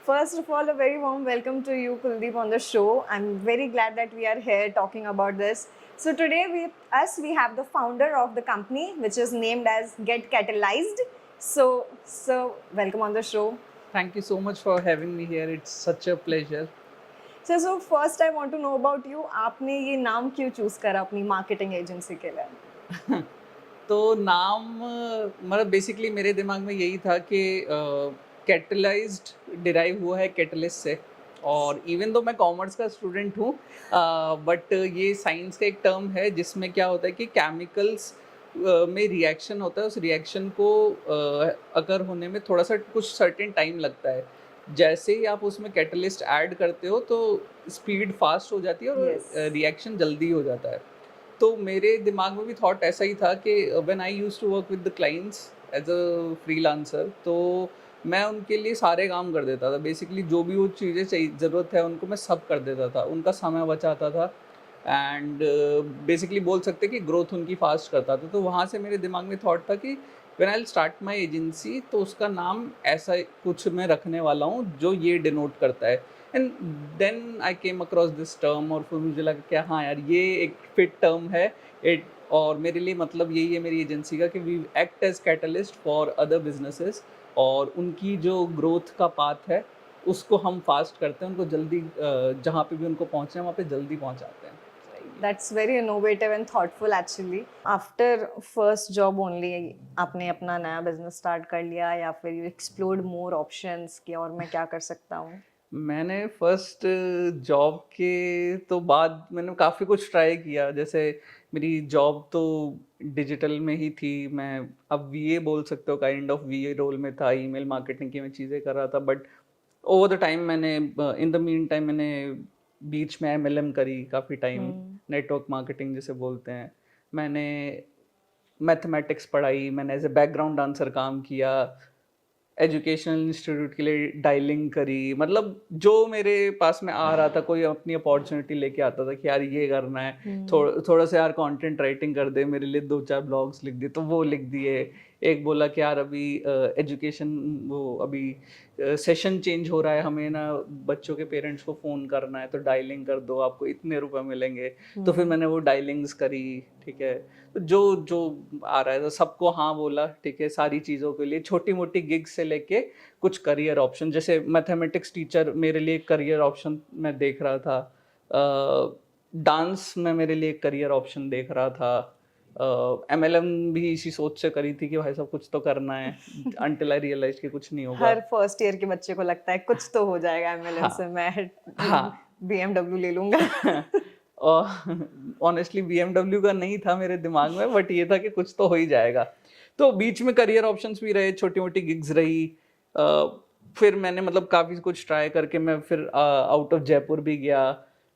First of all, a very warm welcome to you, Kuldeep, on the show. I'm very glad that we are here talking about this. So today with us, we have the founder of the company, which is named as Get Catalyzed. So welcome on the show. Thank you so much for having me here. It's such a pleasure. So first I want to know about you. आपने ये नाम क्यों choose करा अपनी marketing agency के लिए? तो नाम मतलब बेसिकली मेरे दिमाग में यही था कि कैटलाइज्ड डिराइव हुआ है कैटलिस्ट से, और इवन दो मैं कॉमर्स का स्टूडेंट हूँ, बट ये साइंस का एक टर्म है जिसमें क्या होता है कि केमिकल्स में रिएक्शन होता है, उस रिएक्शन को अगर होने में थोड़ा सा कुछ सर्टेन टाइम लगता है। जैसे ही आप उसमें कैटलिस्ट ऐड करते हो तो स्पीड फास्ट हो जाती है और Yes. रिएक्शन जल्दी हो जाता है। तो मेरे दिमाग में भी थॉट ऐसा ही था कि when I used to work with the clients as a freelancer, तो मैं उनके लिए सारे काम कर देता था। बेसिकली जो भी वो चीज़ें चाहिए ज़रूरत है उनको मैं सब कर देता था, उनका समय बचाता था एंड बेसिकली बोल सकते कि ग्रोथ उनकी फास्ट करता था। तो वहाँ से मेरे दिमाग में थॉट था कि when I start my agency तो उसका नाम ऐसा कुछ मैं रखने वाला हूँ जो ये डिनोट करता है। And then I came across this term, और फिर मुझे लगा कि हाँ यार ये एक फिट टर्म है इट, और मेरे लिए मतलब यही है मेरी एजेंसी का कि we act as catalyst for other businesses, और उनकी जो ग्रोथ का पाथ है उसको हम फास्ट करते हैं, उनको जल्दी जहाँ पे भी उनको पहुँचना है वहाँ पे जल्दी पहुँचाते हैं। That's very innovative and thoughtful actually. After first job only आपने अपना नया business start कर लिया या फिर you explored more options कि और मैं क्या कर सकता हूँ? मैंने फर्स्ट जॉब के तो बाद मैंने काफ़ी कुछ ट्राई किया। जैसे मेरी जॉब तो डिजिटल में ही थी, मैं अब वीए बोल सकते हो, काइंड ऑफ वीए रोल में था, ईमेल मार्केटिंग की मैं चीज़ें कर रहा था। बट ओवर द टाइम मैंने इन द मीन टाइम मैंने बीच में एमएलएम करी काफ़ी टाइम, नेटवर्क मार्केटिंग जिसे बोलते हैं। मैंने मैथमेटिक्स पढ़ाई, मैंने एज ए बैकग्राउंड डांसर काम किया, एजुकेशनल इंस्टीट्यूट के लिए डायलिंग करी। मतलब जो मेरे पास में आ रहा था, कोई अपनी अपॉर्चुनिटी लेके आता था कि यार ये करना है, थोड़ा सा यार कंटेंट राइटिंग कर दे मेरे लिए, 2-4 ब्लॉग्स लिख दे, तो वो लिख दिए। एक बोला कि यार अभी एजुकेशन वो अभी सेशन चेंज हो रहा है, हमें ना बच्चों के पेरेंट्स को फ़ोन करना है, तो डायलिंग कर दो, आपको इतने रुपए मिलेंगे। तो फिर मैंने वो डायलिंग्स करी, ठीक है। तो जो जो आ रहा है तो सबको हाँ बोला, ठीक है। सारी चीज़ों के लिए छोटी मोटी गिग से लेके कुछ करियर ऑप्शन, जैसे मैथमेटिक्स टीचर मेरे लिए करियर ऑप्शन मैं देख रहा था, डांस में मेरे लिए करियर ऑप्शन देख रहा था, एमएलएम भी इसी सोच से करी थी कि भाई साहब कुछ तो करना है, अंटिल आई रियलाइज कि कुछ नहीं होगा। हर फर्स्ट ईयर के बच्चे को लगता है कुछ तो हो जाएगा एमएलएम हाँ, से, मैं हाँ। BMW ले लूंगा। और ऑनेस्टली बीएमडब्ल्यू का नहीं था मेरे दिमाग में, बट ये था कि कुछ तो हो ही जाएगा। तो बीच में करियर ऑप्शंस भी रहे, छोटी मोटी गिग्स रही। फिर मैंने मतलब काफ़ी कुछ ट्राई करके मैं फिर आउट ऑफ जयपुर भी गया।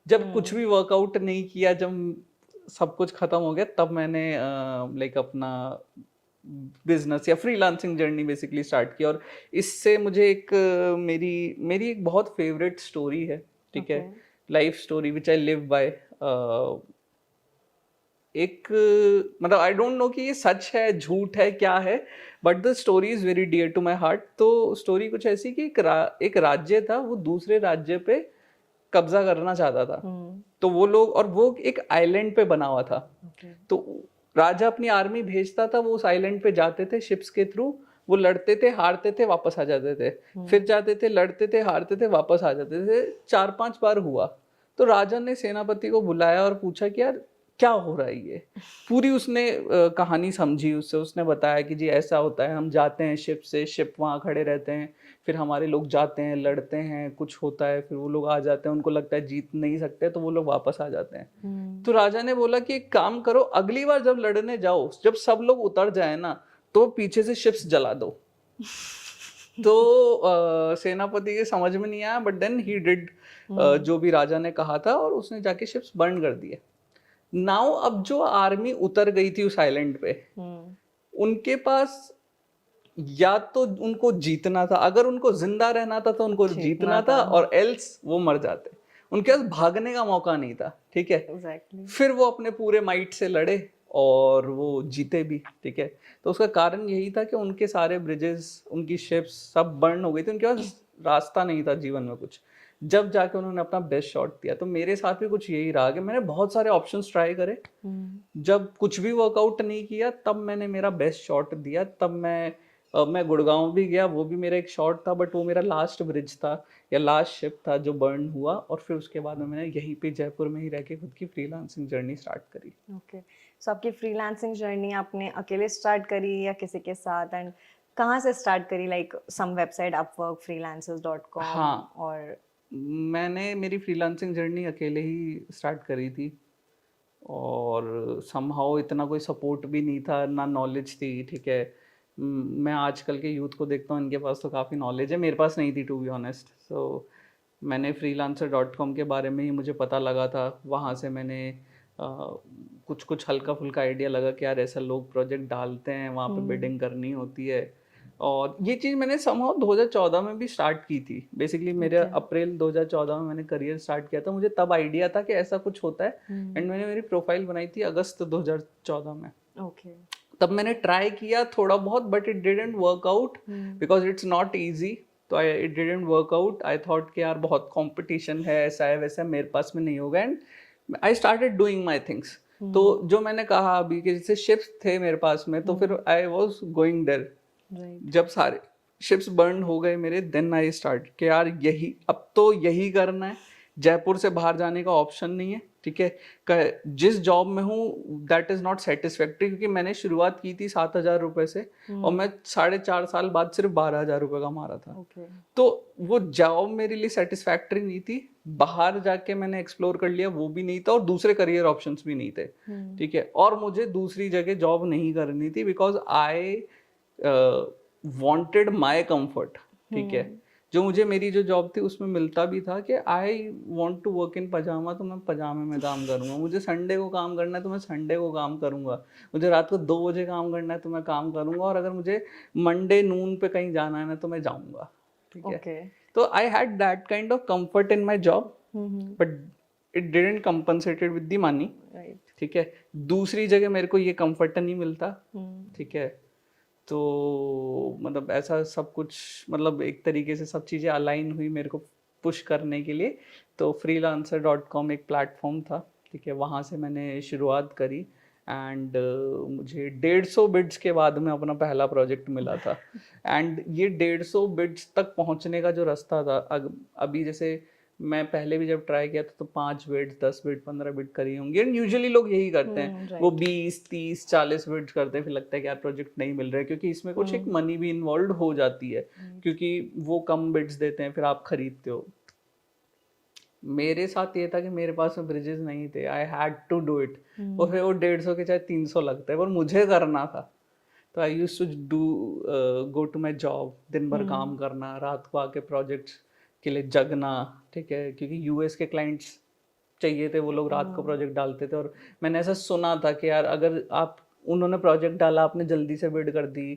जब कुछ भी वर्कआउट नहीं किया, जब सब कुछ खत्म हो गया, तब मैंने लाइक अपना बिजनेस या फ्रीलांसिंग जर्नी बेसिकली स्टार्ट की। और इससे मुझे एक मेरी मेरी एक बहुत फेवरेट स्टोरी है, ठीक है, life story which I live by. एक मतलब आई डोंट नो कि ये सच है झूठ है क्या है, but the story is very dear to my heart. तो स्टोरी कुछ ऐसी कि एक राज्य था, वो दूसरे राज्य पे कब्जा करना चाहता था। तो वो लोग, और वो एक आइलैंड पे बना हुआ था। तो राजा अपनी आर्मी भेजता था, वो उस आइलैंड पे जाते थे शिप्स के थ्रू, वो लड़ते थे, हारते थे, वापस आ जाते थे, फिर जाते थे, लड़ते थे, हारते थे, वापस आ जाते थे। 4-5 बार हुआ। तो राजा ने सेनापति को बुलाया और पूछा कि यार क्या हो रहा है ये। पूरी उसने कहानी समझी उससे, उसने बताया कि जी ऐसा होता है, हम जाते हैं शिप से, शिप वहाँ खड़े रहते हैं, फिर हमारे लोग जाते हैं, लड़ते हैं, कुछ होता है, फिर वो लोग आ जाते हैं, उनको लगता है जीत नहीं सकते, तो वो लोग वापस आ जाते हैं। तो राजा ने बोला कि एक काम करो, अगली बार जब लड़ने जाओ, जब सब लोग उतर जाए ना, तो पीछे से शिप्स जला दो। तो सेनापति के समझ में नहीं आया, बट देन ही डिड जो भी राजा ने कहा था, और उसने जाके शिप्स बर्न कर दिए। नाउ अब जो आर्मी उतर गई थी उस आइलैंड पे, उनके पास या तो उनको जीतना था, अगर उनको जिंदा रहना था तो उनको जीतना था, और एल्स वो मर जाते। उनके पास भागने का मौका नहीं था, ठीक है। Exactly. फिर वो अपने पूरे माइट से लड़े और वो जीते भी, ठीक है। तो उसका कारण यही था कि उनके सारे ब्रिजेस, उनकी शिप्स सब बर्न हो गई थी, उनके पास रास्ता नहीं था जीवन में कुछ, जब जाके उन्होंने अपना बेस्ट शॉट दिया। तो मेरे साथ भी कुछ यही रहा कि मैंने बहुत सारे ऑप्शंस ट्राई करे, जब कुछ भी वर्कआउट नहीं किया तब मैंने मेरा बेस्ट शॉट दिया। तब मैं गुड़गांव भी गया, वो भी मेरा एक शॉट था, बट वो मेरा लास्ट ब्रिज था या लास्ट शिप था जो बर्न हुआ। और फिर उसके बाद में मैंने यहीं पे जयपुर में ही रह के खुद की फ्रीलांसिंग जर्नी स्टार्ट करी। ओके, सो आपकी फ्रीलांसिंग जर्नी आपने अकेले स्टार्ट करी या किसी के साथ, एंड कहाँ से स्टार्ट करी? Like some website, Upwork, freelancers.com? हाँ, और मैंने मेरी फ्रीलांसिंग जर्नी अकेले ही स्टार्ट करी थी, और समहाउ इतना कोई सपोर्ट भी नहीं था, ना नॉलेज थी। ठीक है, मैं आजकल के यूथ को देखता हूँ, इनके पास तो काफ़ी नॉलेज है, मेरे पास नहीं थी टू बी ऑनेस्ट। सो मैंने freelancer.com के बारे में ही मुझे पता लगा था, वहाँ से मैंने कुछ कुछ हल्का फुल्का आइडिया लगा कि यार ऐसा लोग प्रोजेक्ट डालते हैं, वहाँ पे बिडिंग करनी होती है। और ये चीज़ मैंने समहाउ 2014 में भी स्टार्ट की थी। बेसिकली मेरे अप्रैल 2014 में मैंने करियर स्टार्ट किया था, मुझे तब आइडिया था कि ऐसा कुछ होता है। एंड मैंने मेरी प्रोफाइल बनाई थी अगस्त 2014 में। ओके, तब मैंने ट्राई किया थोड़ा बहुत, but it didn't work out because it's not easy. तो it didn't work out. I thought कि यार बहुत कंपटीशन है, ऐसा है वैसा है, मेरे पास में नहीं होगा। And I started doing my things. तो जो मैंने कहा अभी कि जैसे शिप्स थे मेरे पास में, तो फिर आई वॉज गोइंग देयर। जब सारे शिप्स बर्न हो गए मेरे, देन आई स्टार्ट कि यार यही, अब तो यही करना है, जयपुर से बाहर जाने का ऑप्शन नहीं है। ठीक है, जिस जॉब में हूँ दैट इज नॉट सेटिस्फैक्ट्री, क्योंकि मैंने शुरुआत की थी 7,000 रुपए से, और मैं 4.5 साल बाद सिर्फ 12,000 रुपए कमा रहा था। तो वो जॉब मेरे लिए सेटिस्फैक्ट्री नहीं थी। बाहर जाके मैंने एक्सप्लोर कर लिया, वो भी नहीं था, और दूसरे करियर ऑप्शंस भी नहीं थे। ठीक है, और मुझे दूसरी जगह जॉब नहीं करनी थी because I wanted my comfort. ठीक है, जो मुझे मेरी जो जॉब थी उसमें मिलता भी था कि I want to work in पजामा, तो मैं पजामे में काम करूंगा। मुझे संडे को काम करना है तो मैं संडे को काम करूंगा। मुझे रात को 2 बजे काम करना है तो मैं काम करूंगा, और अगर मुझे मंडे नून पे कहीं जाना है ना तो मैं जाऊंगा। ठीक है, तो I had that kind of comfort in my job, but it didn't compensated with the money. ठीक है, दूसरी जगह मेरे को ये कंफर्ट नहीं मिलता। ठीक है, तो मतलब ऐसा सब कुछ, मतलब एक तरीके से सब चीज़ें अलाइन हुई मेरे को पुश करने के लिए। तो freelancer.com एक प्लेटफॉर्म था। ठीक है, वहाँ से मैंने शुरुआत करी। एंड मुझे 150 बिड्स के बाद में अपना पहला प्रोजेक्ट मिला था। एंड ये 150 बिड्स तक पहुँचने का जो रास्ता था, अभी जैसे मैं पहले भी जब ट्राई किया था तो 5 बिड्स, 10 बिड, 15 बिड करी होंगी। एंड यूजुअली लोग यही करते हैं, वो 20, 30, 40 बिड्स करते हैं, फिर लगता है कि यार प्रोजेक्ट नहीं मिल रहा है, क्योंकि इसमें कुछ एक मनी भी इन्वॉल्व हो जाती है, क्योंकि वो कम बिड्स देते हैं, फिर आप खरीदते हो। मेरे साथ ये था कि मेरे पास में ब्रिजेस नहीं थे, I had to do it. और फिर वो 150 के चाहे 300 लगता है, पर मुझे करना था। तो I used to go to my job, दिन भर काम करना, रात को आके प्रोजेक्ट्स के लिए जगना। ठीक है, क्योंकि यूएस के क्लाइंट्स चाहिए थे, वो लोग रात को प्रोजेक्ट डालते थे। और मैंने ऐसा सुना था कि यार अगर उन्होंने प्रोजेक्ट डाला, आपने जल्दी से बिड कर दी,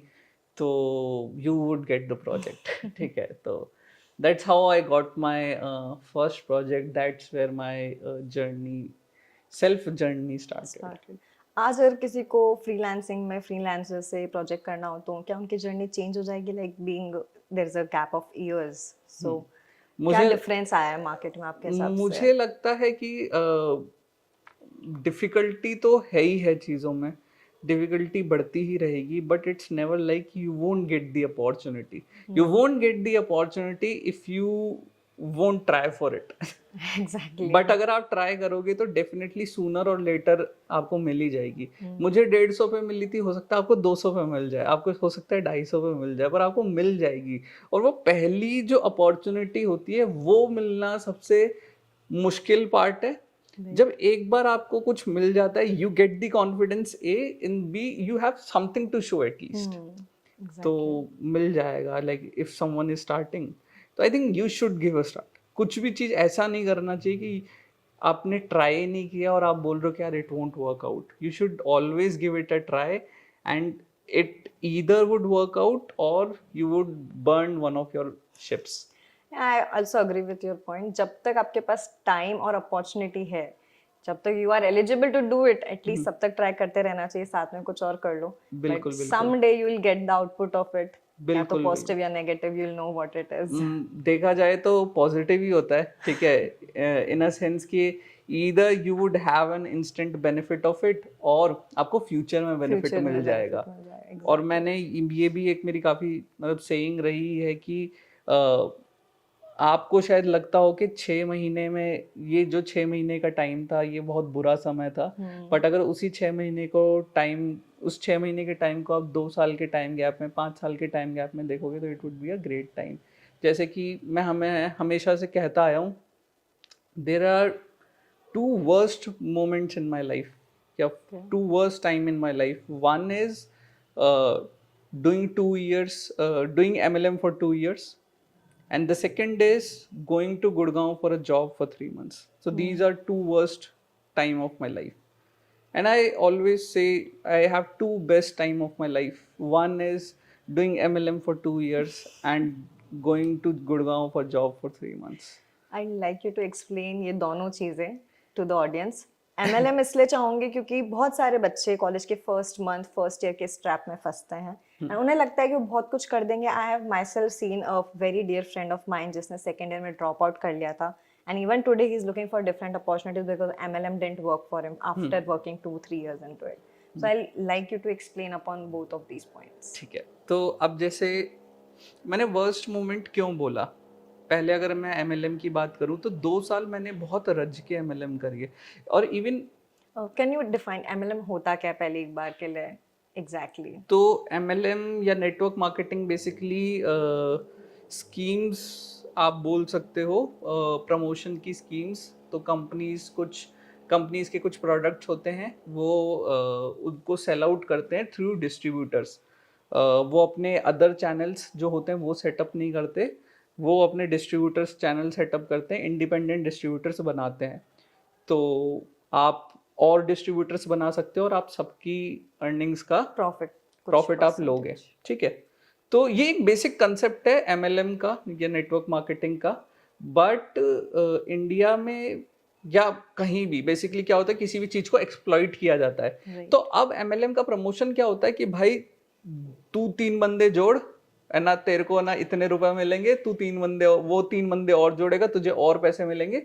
तो you would get the project. ठीक है, तो that's how I got my first project. That's where my journey, self journey started. आज अगर किसी को फ्रीलांसिंग में फ्रीलांसर से प्रोजेक्ट करना हो तो क्या उनकी जर्नी चेंज हो जाएगी? Like being there is a gap of years, so क्या डिफरेंस आया है मार्केट में आपके हिसाब से? मुझे लगता है कि डिफिकल्टी तो है ही है चीज़ों में, डिफिकल्टी बढ़ती ही रहेगी, but it's never like you won't get the opportunity. You won't get the opportunity if you won't try for it. Exactly, but अगर आप ट्राई करोगे तो डेफिनेटली सूनर और लेटर आपको मिल ही जाएगी। मुझे 150 पे मिली थी, हो सकता है आपको 200 पे मिल जाए, आपको हो सकता है 250 पे मिल जाए, पर आपको मिल जाएगी। और वो पहली जो अपॉर्चुनिटी होती है वो मिलना सबसे मुश्किल पार्ट है। जब एक बार आपको कुछ मिल जाता है, you get the confidence A, in B you have something to show at least. तो मिल जाएगा, like if someone is starting, तो I think you should give a start. कुछ भी चीज़ ऐसा नहीं करना चाहिए कि आपने ट्राई नहीं किया और आप बोल रहे हो कि यार it won't work out. You should always give it a try, and it either would work out और you would burn one of your ships. I also agree with your point. जब तक आपके पास टाइम और opportunity है, जब तक you are eligible to do it, at least तब तक ट्राई करते रहना चाहिए, साथ में कुछ और कर लो। बिल्कुल, but some day you will get the output of it, या तो बिल्कुल भी। पॉजिटिव या negative, you will know what it is. देखा जाए तो पॉजिटिव ही होता है, ठीक है, इन अ सेंस कि either you would have an instant benefit of it, और आपको फ्यूचर में बेनिफिट फ्यूचर में मिल जाएगा। बेनिफिट मिल जाए, और एग्जैक्टली। मैंने ये भी एक मेरी काफ़ी मतलब सेइंग रही है कि अ, आपको शायद लगता हो कि 6 महीने में, ये जो 6 महीने का टाइम था ये बहुत बुरा समय था, बट अगर उसी 6 महीने को टाइम, उस 6 महीने के टाइम को आप 2 साल के टाइम गैप में, 5 साल के टाइम गैप में देखोगे तो it would be a great time. जैसे कि मैं हमें हमेशा से कहता आया हूँ, there are two worst moments in my life. Yeah, Okay. two worst time in my life. One is doing 2 years, doing MLM for 2 years, and the second is going to Gurgaon for a job for 3 months. So these are two worst time of my life. And I always say I have two best time of my life. One is doing MLM for 2 years and going to Gurgaon for job for 3 months. I like you to explain ये दोनों चीज़ें to the audience. MLM इसलिए चाहूंगी क्योंकि बहुत सारे बच्चे college के फर्स्ट मंथ फर्स्ट ईयर के स्ट्रैप में फंसते हैं एंड उन्हें लगता है कि वो बहुत कुछ कर देंगे। I have myself seen a very dear friend of mind जिसने सेकेंड ईयर में ड्रॉप आउट कर लिया था, and even today he is looking for different opportunities because MLM didn't work for him after working 2-3 years into it. So I like you to explain upon both of these points. ठीक है, तो अब जैसे मैंने worst moment क्यों बोला, पहले अगर मैं एमएलएम की बात करूं तो 2 साल मैंने बहुत रज के एमएलएम करी है। और even can you define MLM होता क्या है पहले एक बार के लिए एग्जैक्टली? तो एमएलएम या नेटवर्क मार्केटिंग बेसिकली स्कीम्स आप बोल सकते हो, प्रमोशन की स्कीम्स। तो कंपनीज के कुछ प्रोडक्ट्स होते हैं, वो उनको सेल आउट करते हैं थ्रू डिस्ट्रीब्यूटर्स। वो अपने अदर चैनल्स जो होते हैं वो सेटअप नहीं करते, वो अपने डिस्ट्रीब्यूटर्स चैनल सेटअप करते हैं, इंडिपेंडेंट डिस्ट्रीब्यूटर्स बनाते हैं। तो आप और डिस्ट्रीब्यूटर्स बना सकते हो और आप सबकी अर्निंग्स का प्रॉफिट आप लोगे, ठीक है। तो ये एक बेसिक कंसेप्ट है एमएलएम का या नेटवर्क मार्केटिंग का। बट इंडिया में या कहीं भी बेसिकली क्या होता है, किसी भी चीज को एक्सप्लॉइट किया जाता है। तो अब एमएलएम का प्रमोशन क्या होता है कि भाई तू 3 बंदे जोड़, है ना, तेरे को ना इतने रुपए मिलेंगे, तू 3 बंदे, वो 3 बंदे और जोड़ेगा, तुझे और पैसे मिलेंगे।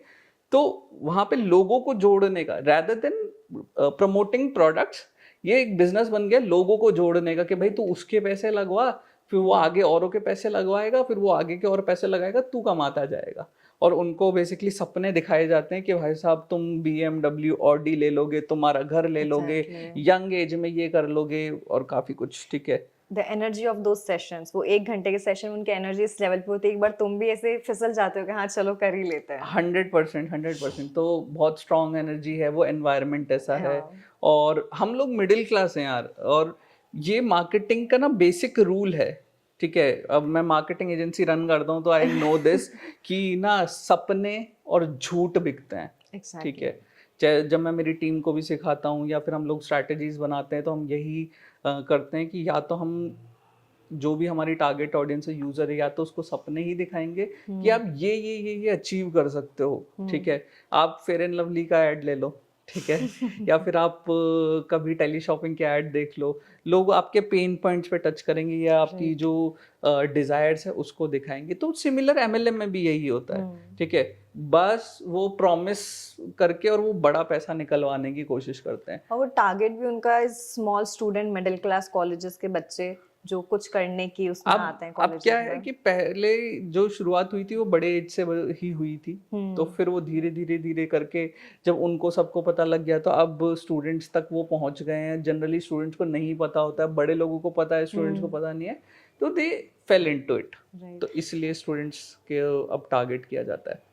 तो वहां पे लोगों को जोड़ने का, rather देन प्रमोटिंग प्रोडक्ट्स, ये एक बिजनेस बन गया लोगों को जोड़ने का कि भाई तू उसके पैसे लगवा, फिर वो आगे औरों के पैसे लगवाएगा, फिर वो आगे के और पैसे लगाएगा, तू कमाता जाएगा। और उनको बेसिकली सपने दिखाए जाते हैं कि भाई साहब तुम BMW ऑडी ले लोगे, तुम्हारा घर ले लोगे, यंग एज में ये कर लोगे और काफी कुछ, ठीक है। The energy of those sessions, वो 1 घंटे के सेशन, उनकी एनर्जी इस लेवल पे होती है, एक बार तुम भी ऐसे फिसल जाते हो कि हाँ चलो कर ही लेते हैं। 100%। तो बहुत स्ट्रॉन्ग एनर्जी है, वो एनवायरनमेंट ऐसा है। और हम लोग मिडिल क्लास हैं यार, और ये मार्केटिंग का ना बेसिक रूल है, ठीक है। अब मैं मार्केटिंग एजेंसी रन करता हूँ तो आई नो दिस कि ना सपने और झूठ बिकते हैं, ठीक है। चाहे जब मैं मेरी टीम को भी सिखाता हूँ या फिर हम लोग स्ट्रैटेजीज बनाते हैं तो हम यही करते हैं कि या तो हम जो भी हमारी टारगेट ऑडियंस है, यूजर है, या तो उसको सपने ही दिखाएंगे कि आप ये अचीव कर सकते हो, ठीक है। आप फेयर एंड लवली का ऐड ले लो, ठीक है, या फिर आप कभी टेली शॉपिंग के ऐड देख लो, लोग आपके पेन पॉइंट्स पे टच करेंगे या आपकी जो डिजायर्स है उसको दिखाएंगे। तो सिमिलर एमएलएम में भी यही होता है, ठीक है। बस वो प्रॉमिस करके और वो बड़ा पैसा निकलवाने की कोशिश करते हैं। और वो टारगेट भी उनका small student, middle class colleges के बच्चे जो कुछ करने की उसमें आते हैं कॉलेज। अब क्या है कि पहले जो शुरुआत हुई थी वो बड़े एज से ही हुई थी, तो फिर वो धीरे करके जब उनको सबको पता लग गया तो अब स्टूडेंट्स तक वो पहुंच गए हैं। जनरली स्टूडेंट्स को नहीं पता होता है, बड़े लोगों को पता है, स्टूडेंट्स को पता नहीं है, तो दे फेल इनटू इट। तो इसलिए स्टूडेंट्स के अब टारगेट किया जाता है।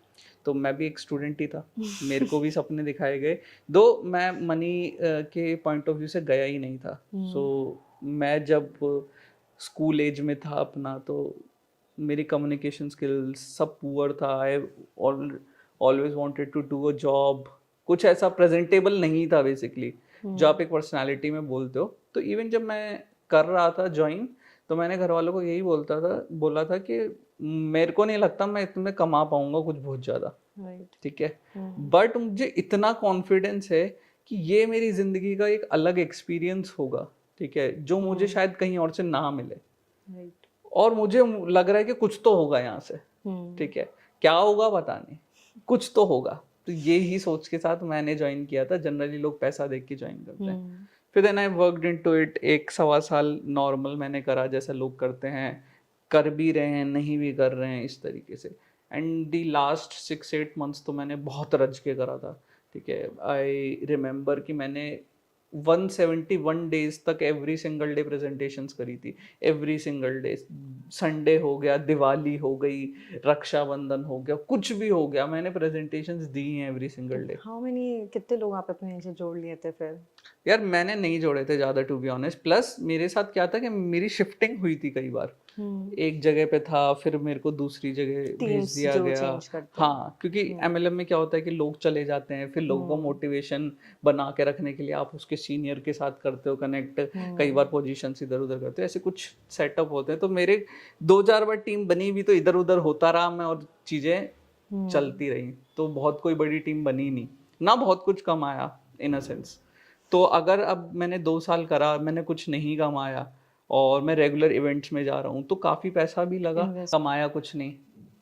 तो मैं भी एक स्टूडेंट ही था, मेरे को भी सपने दिखाए गए, दो मैं मनी के पॉइंट ऑफ व्यू से गया ही नहीं था। सो मैं जब स्कूल एज में था अपना, तो मेरी कम्युनिकेशन स्किल्स सब पुअर था। I always wanted to do a job, कुछ ऐसा प्रेजेंटेबल नहीं था बेसिकली जो आप एक पर्सनालिटी में बोलते हो। तो इवन जब मैं कर रहा था ज्वाइन, तो मैंने घर वालों को यही बोला था कि मेरे को नहीं लगता मैं इतने कमा पाऊंगा कुछ बहुत ज़्यादा, ठीक है। बट मुझे इतना कॉन्फिडेंस है कि ये मेरी ज़िंदगी का एक अलग एक्सपीरियंस होगा, ठीक है, जो मुझे शायद कहीं और से ना मिले। और मुझे लग रहा है कि कुछ तो होगा यहाँ से, हम्म, ठीक है, क्या होगा पता नहीं, कुछ तो होगा। तो ये ही सोच के साथ मैंने ज्वाइन किया था। जनरली लोग पैसा देख के ज्वाइन करते हैं। हम्म, फिर then I worked into it, 1 सवा साल नॉर्मल मैंने करा जैसा लोग करते हैं, कर भी रहे हैं नहीं भी कर रहे हैं इस तरीके से। एंड दी लास्ट 6-8 मंथ्स तो मैंने बहुत रज के करा था, ठीक है। आई रिमेंबर कि मैंने 171 डेज तक एवरी सिंगल डे प्रेजेंटेशंस करी थी, एवरी सिंगल डे। संडे हो गया, दिवाली हो गई, रक्षाबंधन हो गया, कुछ भी हो गया, मैंने प्रेजेंटेशंस दी हैं every single day. How many, कितने लोग आप अपने नीचे जोड़ लिए थे फिर? यार मैंने नहीं जोड़े थे ज़्यादा, टू बी ऑनेस्ट। प्लस मेरे साथ क्या था कि मेरी शिफ्टिंग हुई थी कई बार, एक जगह पे था फिर मेरे को दूसरी जगह भेज टीम्स दिया जो गया। चेंज करते हैं। हाँ, क्योंकि एमएलएम में क्या होता है कि लोग चले जाते हैं, फिर लोगों को मोटिवेशन बना के रखने के लिए आप उसके सीनियर के साथ करते हो कनेक्ट, कई बार पोजीशन इधर उधर करते हो, ऐसे कुछ सेटअप होते हैं। तो मेरे 2-4 बार टीम बनी भी, तो इधर उधर होता रहा मैं और चीज़ें चलती रही। तो बहुत कोई बड़ी टीम बनी नहीं ना, बहुत कुछ कमाया इन अ सेंस। तो अगर अब मैंने 2 साल करा, मैंने कुछ नहीं कमाया और मैं रेगुलर इवेंट्स में जा रहा हूँ, तो काफ़ी पैसा भी लगा, Invest. कमाया कुछ नहीं।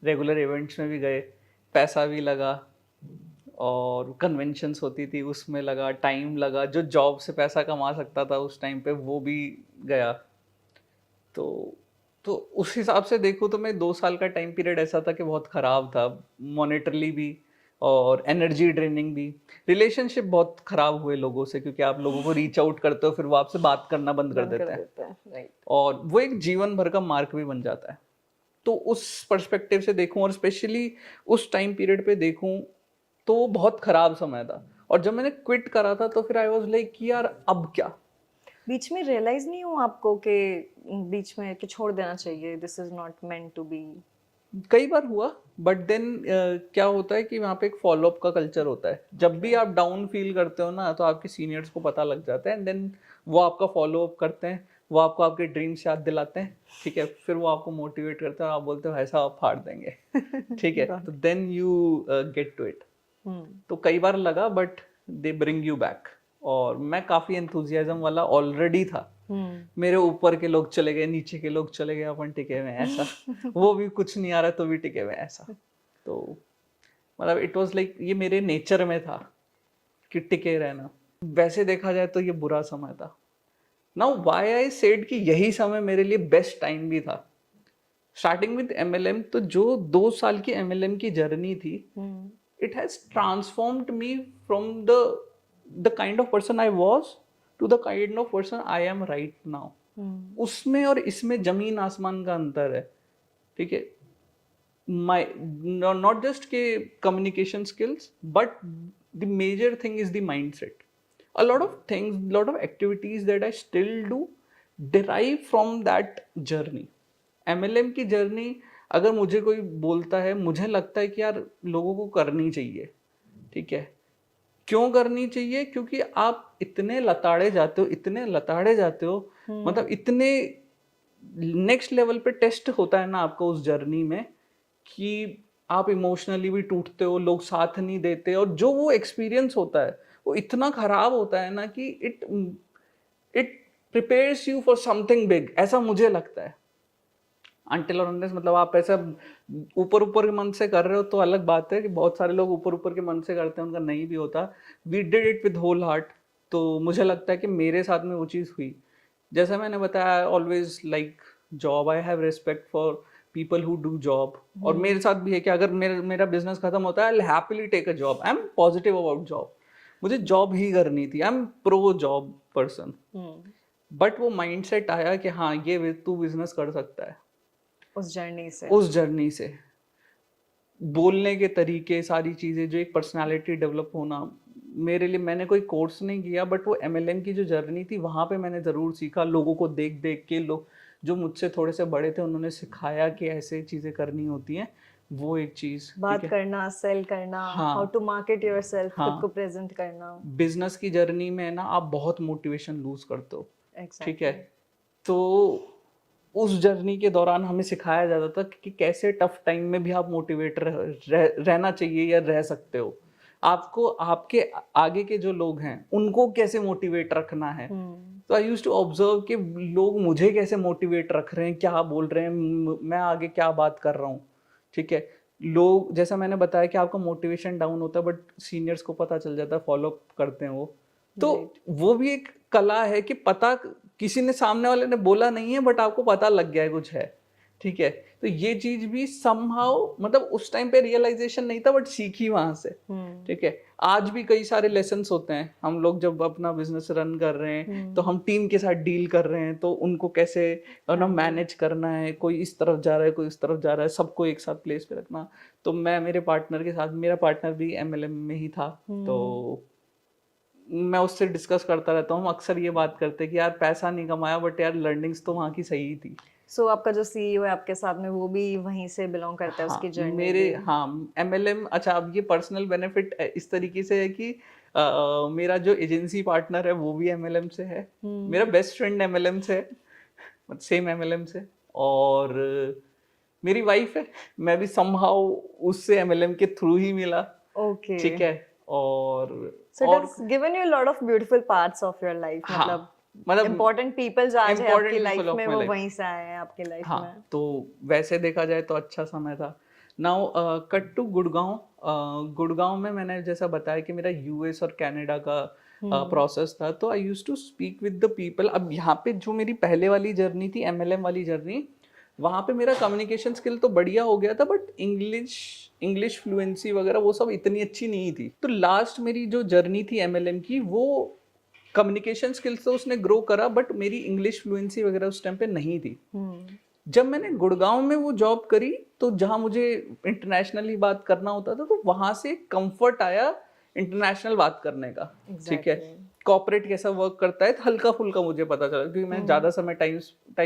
रेगुलर इवेंट्स में भी गए, पैसा भी लगा, और कन्वेंशंस होती थी उसमें लगा, टाइम लगा, जो जॉब से पैसा कमा सकता था उस टाइम पे वो भी गया। तो तो उस हिसाब से देखो तो मैं 2 साल का टाइम पीरियड ऐसा था कि बहुत ख़राब था, मॉनेटरली भी और एनर्जी ड्रेनिंग भी। रिलेशनशिप बहुत ख़राब हुए लोगों से, क्योंकि आप लोगों को रीच आउट करते हो फिर वो आपसे बात करना बंद कर देते हैं, राइट। और वो एक जीवन भर का मार्क भी बन जाता है। तो उस पर्सपेक्टिव से देखूं और स्पेशली उस टाइम पीरियड पे देखूं तो वो बहुत ख़राब समय था। और जब मैंने क्विट करा था तो फिर आई वाज लाइक कि यार अब क्या। बीच में रियलाइज नहीं हुआ आपको कि बीच में कि छोड़ देना चाहिए, this is not meant to be? कई बार हुआ, बट देन क्या होता है कि वहाँ पे एक फॉलोअप का कल्चर होता है। जब भी आप डाउन फील करते हो ना, तो आपके सीनियर्स को पता लग जाता है, एंड देन वो आपका फॉलोअप करते हैं, वो आपको आपके ड्रीम्स याद दिलाते हैं, ठीक है। फिर वो आपको मोटिवेट करते हैं और आप बोलते हो ऐसा आप फाड़ देंगे, ठीक है। तो then you get to it. तो कई बार लगा, but they bring you back. और मैं काफ़ी एंथुजियाज्म वाला ऑलरेडी था, मेरे ऊपर के लोग चले गए, नीचे के लोग चले गए, अपन टिके हुए हैं ऐसा, वो भी कुछ नहीं आ रहा तो भी टिके हुए हैं ऐसा। तो मतलब इट वाज लाइक ये मेरे नेचर में था कि टिके रहना। वैसे देखा जाए तो ये बुरा समय था। नाउ व्हाई आई सेड कि यही समय मेरे लिए बेस्ट टाइम भी था। स्टार्टिंग विद एमएलएम, तो जो 2 साल की एमएलएम की जर्नी थी, it has transformed me from the kind of person I was to the kind of person I am right now. उसमें और इसमें जमीन आसमान का अंतर है, ठीक है। my not just के communication skills, but the major thing is the mindset. A lot of things, lot of activities that I still do derive from that journey. MLM की जर्नी अगर मुझे कोई बोलता है, मुझे लगता है कि यार लोगों को करनी चाहिए, ठीक है। क्यों करनी चाहिए? क्योंकि आप इतने लताड़े जाते हो, इतने लताड़े जाते हो, मतलब इतने नेक्स्ट लेवल पे टेस्ट होता है ना आपको उस जर्नी में, कि आप इमोशनली भी टूटते हो, लोग साथ नहीं देते, और जो वो एक्सपीरियंस होता है वो इतना खराब होता है ना कि it it prepares you for something big, ऐसा मुझे लगता है। अनटिल और अनलेस मतलब आप ऐसा ऊपर ऊपर के मन से कर रहे हो तो अलग बात है, कि बहुत सारे लोग ऊपर ऊपर के मन से करते हैं, उनका नहीं भी होता। We did it with whole heart. तो मुझे लगता है कि मेरे साथ में वो चीज़ हुई। जैसे मैंने बताया, always like job, I have respect for people who do job. और मेरे साथ भी है कि अगर मेरा बिजनेस खत्म होता है, I will happily take a job. I am positive about job, मुझे जॉब ही करनी थी, I am pro job person. But वो माइंडसेट आया कि हाँ ये तू बिजनेस कर सकता है। उस जर्नी से बोलने के तरीके, सारी चीज़ें, जो एक पर्सनालिटी डेवलप होना, मेरे लिए, मैंने कोई कोर्स नहीं किया, बट वो एमएलएम की जो जर्नी थी वहाँ पे मैंने ज़रूर सीखा। लोगों को देख देख के, लोग जो मुझसे थोड़े से बड़े थे उन्होंने सिखाया कि ऐसे चीज़ें करनी होती हैं, वो एक चीज़। बात करना, सेल करना, हाउ टू मार्केट योरसेल्फ, खुद को प्रेजेंट करना। बिजनेस की जर्नी में ना आप बहुत मोटिवेशन लूज करते हो, ठीक है। तो उस जर्नी के दौरान हमें सिखाया जाता था कि कैसे टफ टाइम में भी आप मोटिवेट रहना चाहिए या रह सकते हो। आपको आपके आगे के जो लोग हैं उनको कैसे मोटिवेट रखना है, तो आई यूज टू ऑब्जर्व कि लोग मुझे कैसे मोटिवेट रख रहे हैं, क्या बोल रहे हैं, मैं आगे क्या बात कर रहा हूँ, ठीक है। लोग, जैसा मैंने बताया कि आपका मोटिवेशन डाउन होता है, बट सीनियर्स को पता चल जाता है, फॉलो करते हैं वो। तो वो भी एक कला है कि पता, किसी ने, सामने वाले ने बोला नहीं है बट आपको पता लग गया है कुछ है, ठीक है। तो ये चीज भी समहाउ, मतलब उस टाइम पे रियलाइजेशन नहीं था बट सीखी वहां से, ठीक है। आज भी कई सारे लेसन्स होते हैं, हम लोग जब अपना बिजनेस रन कर रहे हैं तो हम टीम के साथ डील कर रहे हैं, तो उनको कैसे ना मैनेज करना है, कोई इस तरफ जा रहा है, कोई इस तरफ जा रहा है, सबको एक साथ प्लेस पे रखना। तो मैं मेरे पार्टनर के साथ, मेरा पार्टनर भी एमएलएम में ही था, तो मैं उससे डिस्कस करता रहता हूँ। हम अक्सर ये बात करते हैं कि यार पैसा नहीं कमाया बट यार लर्निंग्स तो वहाँ की सही थी। सो आपका जो सीईओ है आपके साथ में, वो भी वहीं से बिलोंग करता है, उसकी जर्नी मेरे, एमएलएम। अच्छा, अब ये पर्सनल बेनिफिट इस तरीके से है कि मेरा जो एजेंसी पार्टनर है वो भी एमएलएम से है, मेरा बेस्ट फ्रेंड एमएलएम से है, सेम एमएलएम से, और मेरी वाइफ है, मैं भी समहाउ उससे एमएलएम के थ्रू ही मिला, ओके, ठीक है। और so it has given you a lot of beautiful parts of your life, मतलब important people जो आज है आपकी लाइफ में, वो वहीं से आए हैं आपकी लाइफ में। तो वैसे देखा जाए तो अच्छा समय था। Now cut to Gurgaon. Gurgaon में मैंने जैसा बताया कि मेरा यूएस और कनाडा का प्रोसेस था, तो I used to speak with the people. अब यहाँ पे जो मेरी पहले वाली जर्नी थी, एमएलएम वाली जर्नी, वहाँ पे मेरा कम्युनिकेशन स्किल तो बढ़िया हो गया था, बट इंग्लिश फ्लुएंसी वगैरह वो सब इतनी अच्छी नहीं थी। तो लास्ट मेरी जो जर्नी थी एमएलएम की, वो कम्युनिकेशन स्किल्स तो उसने ग्रो करा, बट मेरी इंग्लिश फ्लुएंसी वगैरह उस टाइम पे नहीं थी। जब मैंने गुड़गांव में वो जॉब करी, तो जहाँ मुझे इंटरनेशनली बात करना होता था, तो वहां से कंफर्ट आया इंटरनेशनल बात करने का, ठीक है। कॉर्पोरेट कैसा वर्क करता है तो हल्का फुल्का मुझे पता चला, क्योंकि मैंने ज्यादा समय टाइम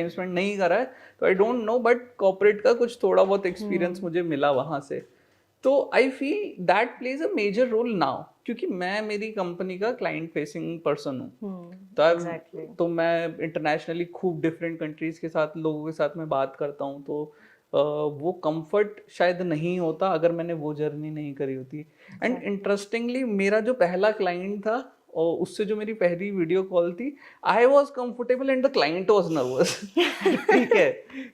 स्पेंड नहीं करा है, तो I don't know, but corporate का कुछ थोड़ा बहुत एक्सपीरियंस मुझे मिला वहां से। तो I feel that plays a major role now, क्योंकि मैं मेरी कंपनी का क्लाइंट फेसिंग पर्सन हूँ, तो मैं इंटरनेशनली खूब डिफरेंट कंट्रीज के साथ, लोगों के साथ मैं बात करता हूँ, तो वो कंफर्ट शायद नहीं होता अगर मैंने वो जर्नी नहीं करी होती। एंड इंटरेस्टिंगली, मेरा जो पहला क्लाइंट था और उससे जो मेरी पहली वीडियो कॉल थी, I was comfortable and the client was nervous, ठीक है।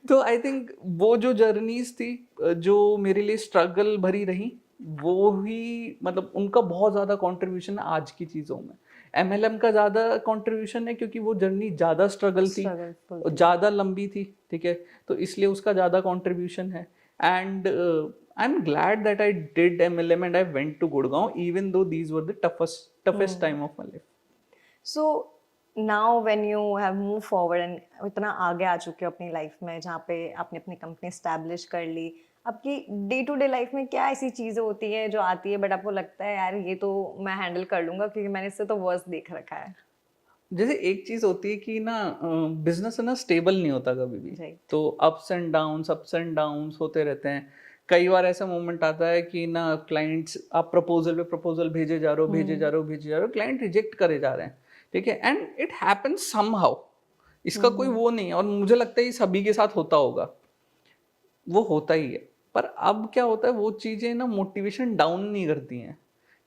तो आई थिंक वो जो जर्नीज थी जो मेरे लिए स्ट्रगल भरी रही, वो ही, मतलब उनका बहुत ज्यादा कंट्रीब्यूशन है आज की चीजों में। एमएलएम का ज्यादा कंट्रीब्यूशन है क्योंकि वो जर्नी ज्यादा स्ट्रगल थी, ज्यादा लंबी थी, ठीक है, तो इसलिए उसका ज्यादा कंट्रीब्यूशन है। And I am glad that I did MLM and I went to Gurgaon, even though these were the toughest time of my life. So now when you have moved forward and इतना आगे आ चुके हो अपनी life में, जहाँ पे आपने अपनी कंपनी एस्टैब्लिश कर ली, आपकी डे टू डे लाइफ में क्या ऐसी चीजें होती है जो आती है बट आपको लगता है यार ये तो मैं हैंडल कर लूंगा क्योंकि मैंने इससे तो वर्स्ट देख रखा है? जैसे एक चीज होती है कि ना, बिजनेस है ना, स्टेबल नहीं होता कभी भी, तो अप्स एंड डाउन्स होते रहते हैं। कई बार ऐसा मोमेंट आता है कि ना, क्लाइंट्स, आप प्रपोजल पे प्रपोजल भेजे जा रहे हो, क्लाइंट रिजेक्ट करे जा रहे हैं, ठीक है, एंड इट हैपेंस समहाउ, इसका कोई वो नहीं है, और मुझे लगता है ये सभी के साथ होता होगा, वो होता ही है। पर अब क्या होता है, वो चीजें ना मोटिवेशन डाउन नहीं करती हैं,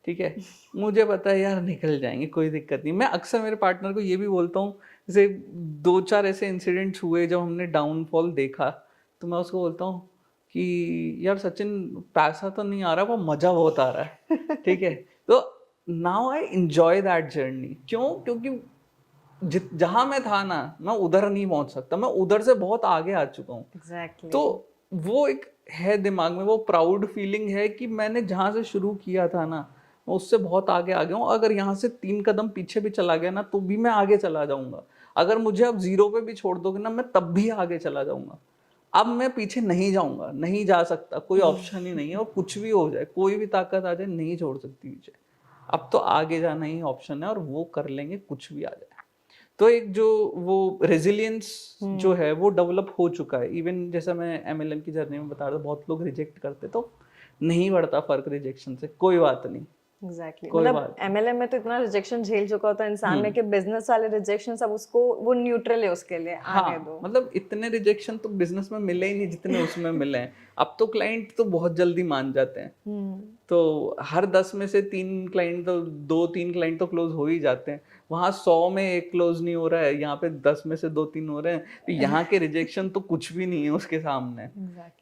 ठीक है। मुझे पता है यार निकल जाएंगे, कोई दिक्कत नहीं। मैं अक्सर मेरे पार्टनर को ये भी बोलता हूँ, जैसे 2-4 ऐसे इंसिडेंट्स हुए जब हमने डाउनफॉल देखा, तो मैं उसको बोलता हूँ कि यार सचिन, पैसा तो नहीं आ रहा, वो मजा बहुत आ रहा है, ठीक है। तो now I enjoy that journey. क्यों? क्योंकि जहां मैं था ना, मैं उधर नहीं पहुंच सकता, मैं उधर से बहुत आगे आ चुका हूँ। Exactly. तो वो एक है दिमाग में, वो प्राउड फीलिंग है कि मैंने जहां से शुरू किया था ना, मैं उससे बहुत आगे आ गया हूँ। अगर यहाँ से 3 कदम पीछे भी चला गया ना, तो भी मैं आगे चला जाऊंगा। अगर मुझे अब 0 पे भी छोड़ दोगे ना, मैं तब भी आगे चला जाऊंगा। अब मैं पीछे नहीं जाऊंगा, नहीं जा सकता, कोई ऑप्शन ही नहीं है। और कुछ भी हो जाए, कोई भी ताकत आ जाए, नहीं छोड़ सकती पीछे। अब तो आगे जाना ही ऑप्शन है, और वो कर लेंगे, कुछ भी आ जाए। तो एक जो वो रेजिलियंस जो है वो डेवलप हो चुका है। इवन जैसा मैं एमएलएम की जर्नी में बता रहा था, बहुत लोग रिजेक्ट करते, तो नहीं पड़ता फर्क रिजेक्शन से, कोई बात नहीं। Exactly. मतलब एमएलएम में तो इतना रिजेक्शन झेल चुका होता है इंसान में कि बिजनेस वाले रिजेक्शन सब उसको, वो न्यूट्रल है उसके लिए, आने दो। मतलब इतने रिजेक्शन तो बिजनेस में मिले ही नहीं जितने उसमें मिले हैं। अब तो क्लाइंट तो बहुत जल्दी मान जाते हैं, तो हर 10 में से 3 क्लाइंट तो 2-3 क्लाइंट तो क्लोज हो ही जाते हैं। वहाँ 100 में 1 क्लोज नहीं हो रहा है, यहाँ पे 10 में से 2-3 हो रहे हैं। तो यहाँ के रिजेक्शन तो कुछ भी नहीं है उसके सामने।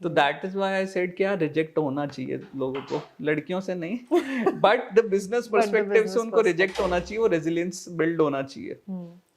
तो that is why I said कि यार रिजेक्ट होना चाहिए लोगों को, लड़कियों से नहीं बट द बिज़नेस पर्सपेक्टिव से उनको रिजेक्ट होना चाहिए, वो रेज़िलियंस बिल्ड होना चाहिए।